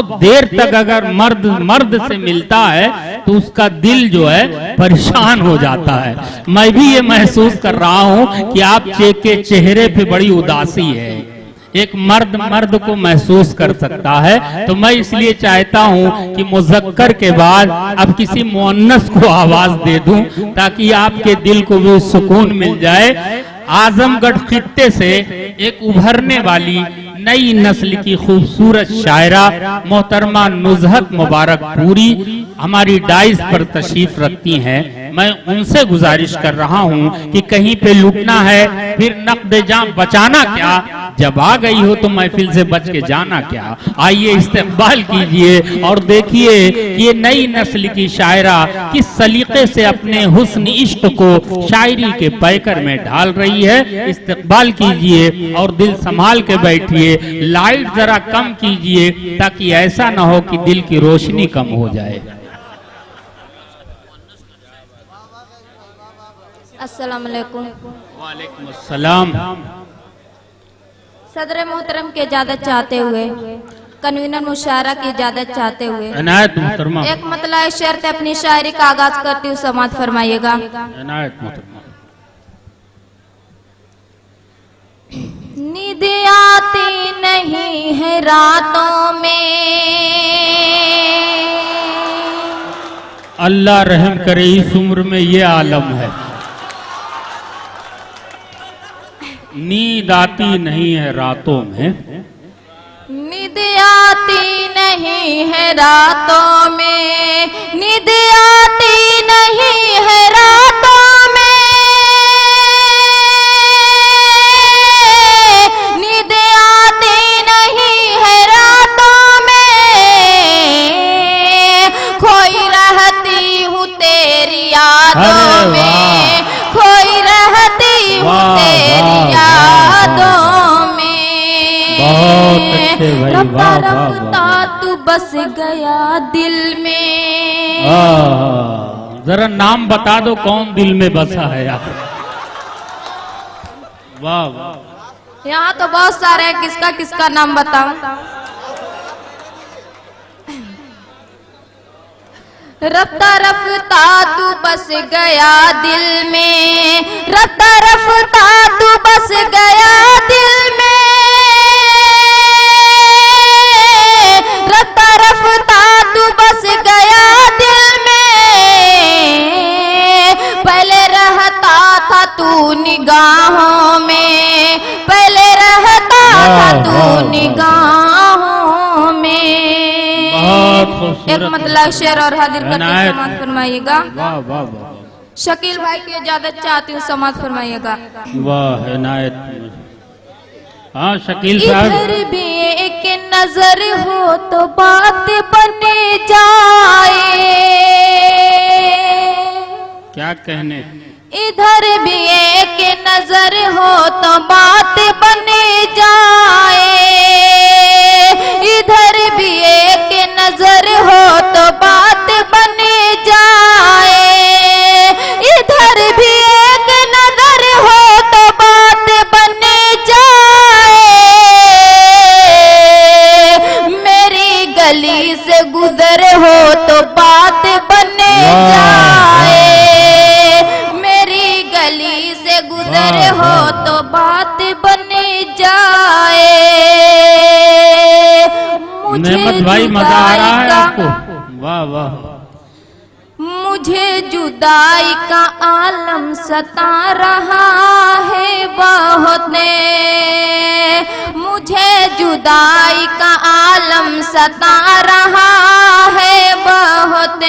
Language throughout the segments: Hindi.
बहुत देर तक अगर मर्द मर्द से मिलता है तो उसका दिल जो है परेशान हो जाता है। मैं भी ये महसूस कर रहा हूँ कि आप के चेहरे पे बड़ी उदासी है। एक मर्द मर्द को महसूस कर सकता है। तो मैं इसलिए चाहता हूं कि मुज़क्कर के बाद अब किसी मुअन्नस को आवाज दे दूं ताकि आपके दिल को भी सुकून मिल जाए। आजमगढ़ खित्ते से एक उभरने वाली नई नस्ल की खूबसूरत शायरा मोहतरमा नुज़हत मुबारक पूरी हमारी डाइस पर तशरीफ रखती हैं। मैं उनसे गुजारिश कर रहा हूं कि कहीं पे लुटना है फिर नक़्द जां बचाना क्या, जब आ गई हो तो महफिल से बच के जाना क्या। आइए इस्तेक़बाल कीजिए और देखिए कि ये नई नस्ल की शायरा किस सलीके से अपने हुस्न इश्क को शायरी के पैकर में ढाल रही है। इस्तेक़बाल कीजिए और दिल संभाल के बैठिए। लाइट जरा कम कीजिए ताकि ऐसा ना हो कि दिल की रोशनी कम हो जाए। अस्सलाम वालेकुम। वालेकुम अस्सलाम। सदर मोहतरम की इजाजत चाहते हुए, कन्वीनर मुशायरा की इजाजत चाहते हुए इनायत मोहतरमा एक मतलब शर्त अपनी शायरी का आगाज करती हूँ, समाअत फरमाइएगा। इनायत मोहतरमा। नींद आती नहीं है रातों में, अल्लाह रहम करे इस उम्र में ये आलम है। नींद आती नहीं है रातों में, नींद आती नहीं है रातों में, नींद आती नहीं है रातों में, नींद आती नहीं है रातों में, खोई रहती हूँ तेरी यादों में, खोई रहती हूँ तेरी यादों में। रफ्ता रफ्ता तू बस गया दिल में। जरा नाम बता दो कौन दिल में बसा है यार। वाह वाह। यहाँ तो बहुत सारे हैं, किसका किसका नाम बताऊं। रफ्ता रफ्ता तू बस गया दिल में, रफ्ता रफ्ता तू बस गया दिल में, रफ्ता रफ्ता तू बस गया दिल में। पहले रहता था तू निगाहों में, पहले रहता था तू निगाहों में। एक मतलब शेर और हाजिर करके समाअत फरमाइएगा। वाह वाह वाह। शकील भाई की इजाजत चाहती हूँ, समाअत फरमाइएगा। वाह इनायत। हाँ शकील साहब। इधर भी एक नजर हो तो बात बन जाए, क्या कहने। इधर भी एक नजर हो तो बात बन जाए, इधर भी एक नजर हो तो बात बन जाए, इधर भी एक नजर हो तो बात बन जाए। मेरी गली से गुजर हो तो बात बन जाए, मेरी गली से गुजर हो तो बात बन जाए। नेमत भाई मजा आ रहा है आपको। वाह वाह। मुझे जुदाई का आलम सता रहा है बहुत, मुझे जुदाई का आलम सता रहा है बहुत,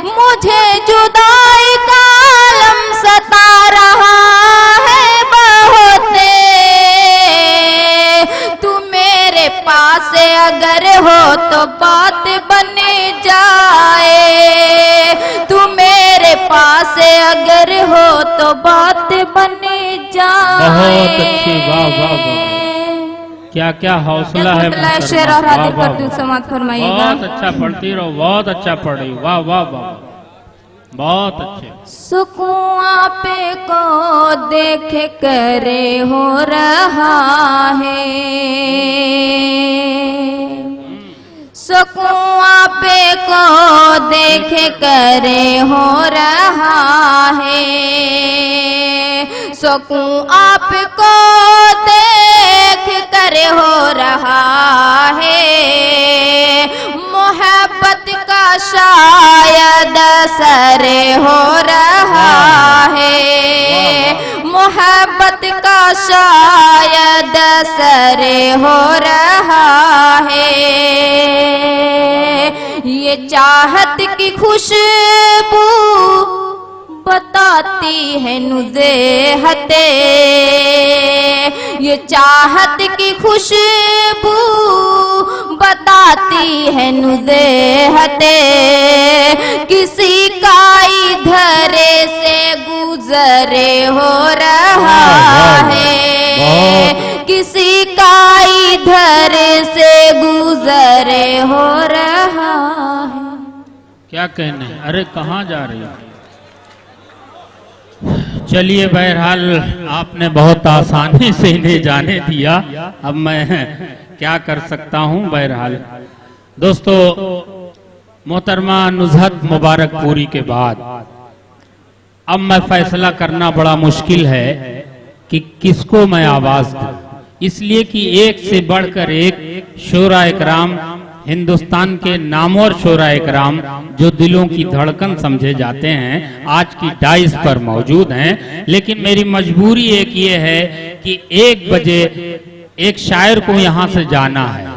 मुझे जुदाई का आलम सता रहा है बहुत। तू मेरे पास अगर हो तो बात बन जाए, तू मेरे पास अगर हो तो बात बन जाए। बहुत अच्छी। वाह वाह वाह। क्या क्या हौसला है। शेर और हाजिर कर दूं, समाअत फरमाइएगा। बहुत अच्छा पढ़ती रहो, बहुत अच्छा पढ़ रही। वाह वाह वाह, बहुत अच्छे। सुकुआ पे को देख करे हो रहा है, सकूं आपे को देख करे हो रहा है, सकूं आपको देख करे हो रहा है, मोहब्बत का शायद असर हो रहा है, मोहब्बत का शायद असर हो रहा है। ये चाहत की खुशबू बताती है नुज़ेहते, ये चाहत की खुशबू बताती है नुज़ेहते, किसी का इधर से गुजरे हो रहा है, किसी का इधर से गुजरे हो रहा है। क्या कहने, अरे कहाँ जा रही हो? चलिए बहरहाल आपने बहुत आसानी से इन्हें जाने दिया, अब मैं क्या कर सकता हूं। बहरहाल दोस्तों, मोहतरमा नुज़हत मुबारकपुरी के बाद अब मैं फैसला करना बड़ा मुश्किल है कि किसको मैं आवाज दूं, इसलिए कि एक से बढ़कर एक शोरा इकराम, हिंदुस्तान के नामवर शोरा इकराम जो दिलों की धड़कन समझे जाते हैं, आज की डाइस पर मौजूद हैं। लेकिन मेरी मजबूरी एक ये है कि 1 बजे एक शायर को यहाँ से जाना है,